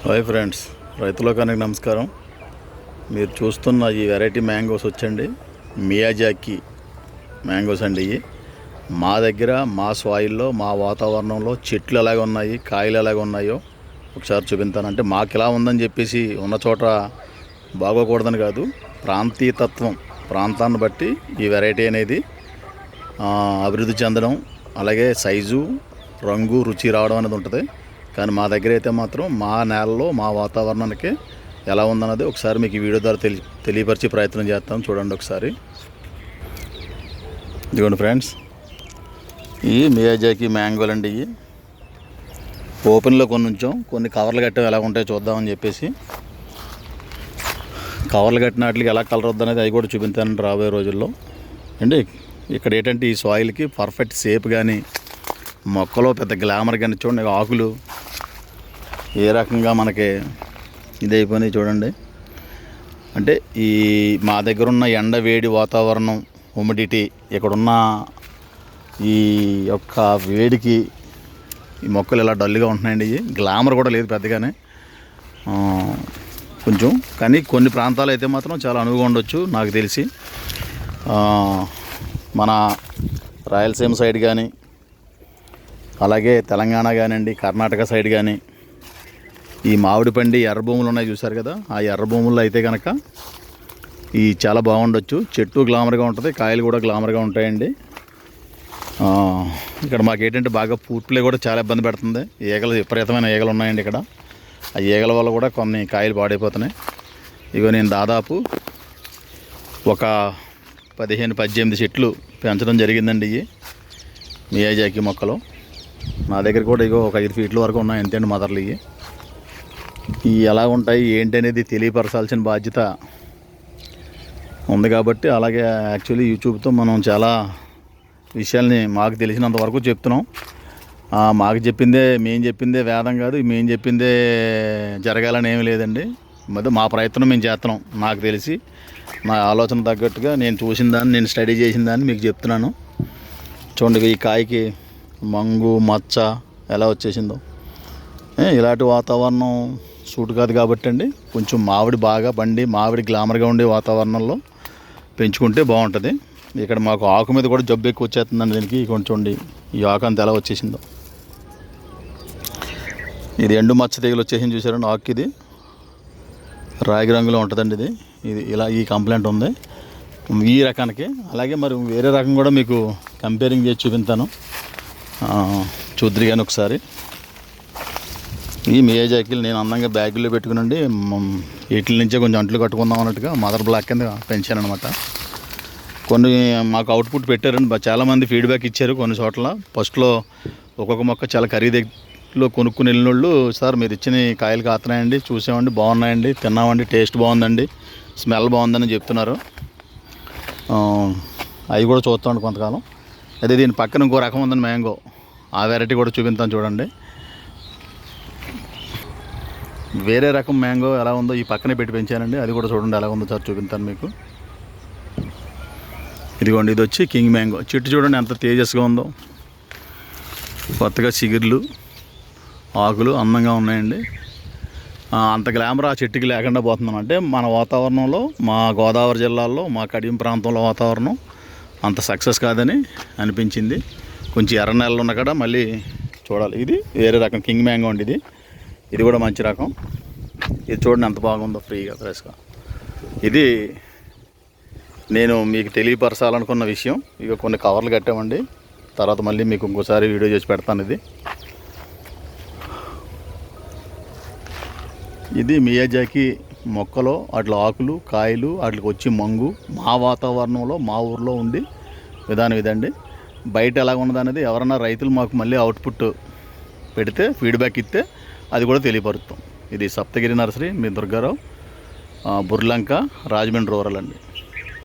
Hi friends, రైతులోకానికి నమస్కారం. మీరు చూస్తున్న ఈ వెరైటీ మ్యాంగోస్ వచ్చండి మియాజాకి మ్యాంగోస్ అండి. ఇవి మా దగ్గర మా సాయిల్లో మా వాతావరణంలో చెట్లు ఎలాగ ఉన్నాయి, కాయలు ఎలాగ ఉన్నాయో ఒకసారి చూపిస్తాను. అంటే మాకు ఇలా ఉందని చెప్పేసి ఉన్న చోట బాగోకూడదని కాదు, ప్రాంతీయతత్వం ప్రాంతాన్ని బట్టి ఈ వెరైటీ అనేది అభివృద్ధి చెందడం, అలాగే సైజు, రంగు, రుచి రావడం అనేది ఉంటుంది. కానీ మా దగ్గర అయితే మాత్రం మా నేలలో మా వాతావరణానికి ఎలా ఉందన్నది ఒకసారి మీకు ఈ వీడియో ద్వారా తెలియపరిచే ప్రయత్నం చేస్తాం. చూడండి ఒకసారి. ఇదిగోండి ఫ్రెండ్స్, ఈ మియాజాకి మ్యాంగోలు అండి. ఇవి ఓపెన్లో కొన్ని ఉంచాం, కొన్ని కవర్లు కట్టాం, ఎలా ఉంటాయో చూద్దామని చెప్పేసి. కవర్లు కట్టిన వాటికి ఎలా కలర్ వద్దు అనేది అవి కూడా చూపించానండి రాబోయే రోజుల్లో అండి. ఇక్కడ ఏంటంటే ఈ సాయిల్కి పర్ఫెక్ట్ షేప్ కానీ, మొక్కలో పెద్ద గ్లామర్ కానీ చూడండి, ఆకులు ఏ రకంగా మనకి ఇది అయిపోయినాయి చూడండి. అంటే ఈ మా దగ్గర ఉన్న ఎండ, వేడి వాతావరణం, హ్యూమిడిటీ, ఇక్కడున్న ఈ యొక్క వేడికి ఈ మొక్కలు ఇలా డల్గా ఉంటున్నాయండి. ఇవి గ్లామర్ కూడా లేదు పెద్దగానే కొంచెం, కానీ కొన్ని ప్రాంతాలు అయితే మాత్రం చాలా అనువుగా ఉండొచ్చు నాకు తెలిసి. మన రాయలసీమ సైడ్ కానీ, అలాగే తెలంగాణ కానివ్వండి, కర్ణాటక సైడ్ కానీ ఈ మామిడి పండి ఎర్ర భూములు ఉన్నాయి చూసారు కదా, ఆ ఎర్ర భూముల్లో అయితే కనుక ఈ చాలా బాగుండొచ్చు. చెట్టు గ్లామర్గా ఉంటుంది, కాయలు కూడా గ్లామర్గా ఉంటాయండి. ఇక్కడ మాకు ఏంటంటే బాగా ఫ్రూట్ ఫ్లై కూడా చాలా ఇబ్బంది పెడుతుంది. ఈగలు, విపరీతమైన ఈగలు ఉన్నాయండి ఇక్కడ. ఆ ఈగల వల్ల కూడా కొన్ని కాయలు పాడైపోతున్నాయి. ఇగో నేను దాదాపు ఒక 15-18 చెట్లు పెంచడం జరిగిందండి. ఇవి మియాజాకి మొక్కలు నా దగ్గర కూడా ఇగో ఒక 5 ఫీట్ల వరకు ఉన్నాయి ఎంతండి మదర్లు. ఇవి ఎలా ఉంటాయి ఏంటి అనేది తెలియపరచాల్సిన బాధ్యత ఉంది కాబట్టి, అలాగే యాక్చువల్లీ యూట్యూబ్తో మనం చాలా విషయాల్ని మాకు తెలిసినంత వరకు చెప్తున్నాం. మాకు చెప్పిందే, మేము చెప్పిందే వేదం కాదు, మేము చెప్పిందే జరగాలని ఏమీ లేదండి. మరి మా ప్రయత్నం మేము చేస్తున్నాం. నాకు తెలిసి నా ఆలోచన తగ్గట్టుగా నేను చూసిన దాన్ని, నేను స్టడీ చేసిన దాన్ని మీకు చెప్తున్నాను. చూడండి ఈ కాయకి మంగు, మచ్చ ఎలా వచ్చేసిందో. ఇలాంటి వాతావరణం సూట్ కాదు కాబట్టి అండి, కొంచెం మామిడి బాగా పండి, మామిడి గ్లామర్గా ఉండే వాతావరణంలో పెంచుకుంటే బాగుంటుంది. ఇక్కడ మాకు ఆకు మీద కూడా జబ్బు ఎక్కువ వచ్చేస్తుందండి దీనికి. కొంచెం ఈ ఆకు అంతా ఎలా వచ్చేసిందో. ఇది ఎండు మచ్చ తెగులు వచ్చేసింది చూసారండి ఆకు. ఇది రాగి రంగులో ఉంటుందండి. ఇది ఇలా ఈ కంప్లైంట్ ఉంది ఈ రకానికి. అలాగే మరి వేరే రకం కూడా మీకు కంపేరింగ్ చేసి చూపిస్తాను, చూద్దరు కానీ ఒకసారి. ఈ మియాజాకిలు నేను అందంగా బ్యాగుల్లో పెట్టుకునండి, వీటి నుంచే కొంచెం అంట్లు కట్టుకుందాం అన్నట్టుగా మదర్ బ్లాక్ కింద పెంచాను అనమాట. కొన్ని మాకు అవుట్పుట్ పెట్టారండి, చాలామంది ఫీడ్బ్యాక్ ఇచ్చారు. కొన్ని చోట్ల ఫస్ట్లో ఒక్కొక్క మొక్క చాలా ఖరీదులో కొనుక్కుని వెళ్ళిన వాళ్ళు, సార్ మీరు ఇచ్చిన కాయలు కాస్తున్నాయండి, చూసామండి, బాగున్నాయండి, తిన్నామండి, టేస్ట్ బాగుందండి, స్మెల్ బాగుందని చెప్తున్నారు. అవి కూడా చూస్తామండి కొంతకాలం. అదే దీని పక్కన ఇంకో రకం ఉందండి మ్యాంగో, ఆ వెరైటీ కూడా చూపిస్తాను చూడండి. వేరే రకం మ్యాంగో ఎలా ఉందో ఈ పక్కనే పెట్టి పెంచానండి, అది కూడా చూడండి ఎలా ఉందో సార్ చూపిస్తాను మీకు. ఇదిగోండి, ఇది వచ్చి కింగ్ మ్యాంగో చెట్టు. చూడండి ఎంత తేజస్గా ఉందో, కొత్తగా చిగుర్లు, ఆకులు అందంగా ఉన్నాయండి. అంత గ్లామర్ ఆ చెట్టుకి లేకుండా పోతున్నాం. అంటే మన వాతావరణంలో, మా గోదావరి జిల్లాలో, మా కడియం ప్రాంతంలో వాతావరణం అంత సక్సెస్ కాదని అనిపించింది. కొంచెం ఎర్ర నెలలు ఉన్న కాడ మళ్ళీ చూడాలి. ఇది వేరే రకం కింగ్ మ్యాంగో అండి. ఇది కూడా మంచి రకం. ఇది చూడండి ఎంత బాగుందో, ఫ్రీగా, ఫ్రెష్గా. ఇది నేను మీకు తెలియపరచాలనుకున్న విషయం. ఇక కొన్ని కవర్లు కట్టామండి, తర్వాత మళ్ళీ మీకు ఇంకోసారి వీడియో చేసి పెడతాను. ఇది మియాజాకి మొక్కలో అట్లా ఆకులు, కాయలు, వాటికి వచ్చి మంగు మా వాతావరణంలో, మా ఊర్లో ఉండి విధానం ఇదండి. బయట ఎలా ఉన్నది అనేది ఎవరన్నా రైతులు మాకు మళ్ళీ అవుట్పుట్ పెడితే, ఫీడ్బ్యాక్ ఇస్తే అది కూడా తెలియపరుస్తాం. ఇది సప్తగిరి నర్సరీ, మీ దుర్గారావు, బుర్లంక, రాజమండ్రి రూరల్ అండి.